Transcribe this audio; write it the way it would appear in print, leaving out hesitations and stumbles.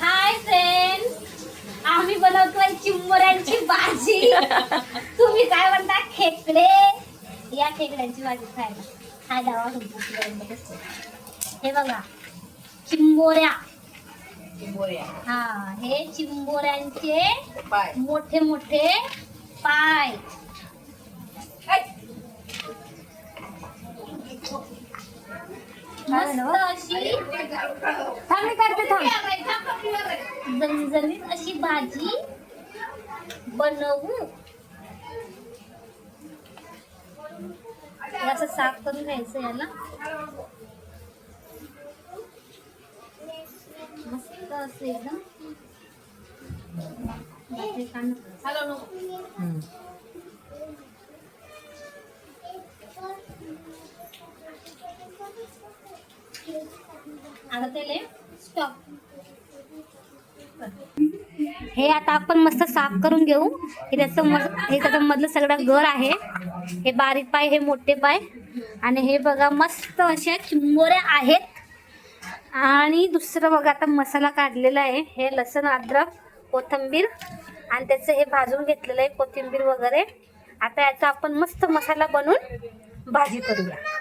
Hi friends, आम्ही बनवतोय चिंबोऱ्यांची भाजी. तुम्ही काय म्हणता? खेकडे. या खेकड्यांची भाजी खायला. हा डावा हे बघा, चिंबोऱ्या. हा, हे चिंबोऱ्यांचे मोठे मोठे पाय. मस्त अशी झणझणीत अशी भाजी बनवू. असं साफ करून घ्यायचं याला. मस्त असं एकदम. आता त्याला स्टॉप. हे आता आपण मस्त साफ करून घेऊ. हे त्याचं मधलं सगळं गर आहे. हे बारीक पाय, हे मोठे पाय. आणि हे बघा मस्त अशा चिंबोऱ्या आहेत. आणि दुसरं बघा, आता मसाला काढलेला आहे. हे लसूण, अद्रक, कोथिंबीर आणि त्याचं हे भाजून घेतलेलं आहे, कोथिंबीर वगैरे. आता याचा आपण मस्त मसाला बनवून भाजी करूया.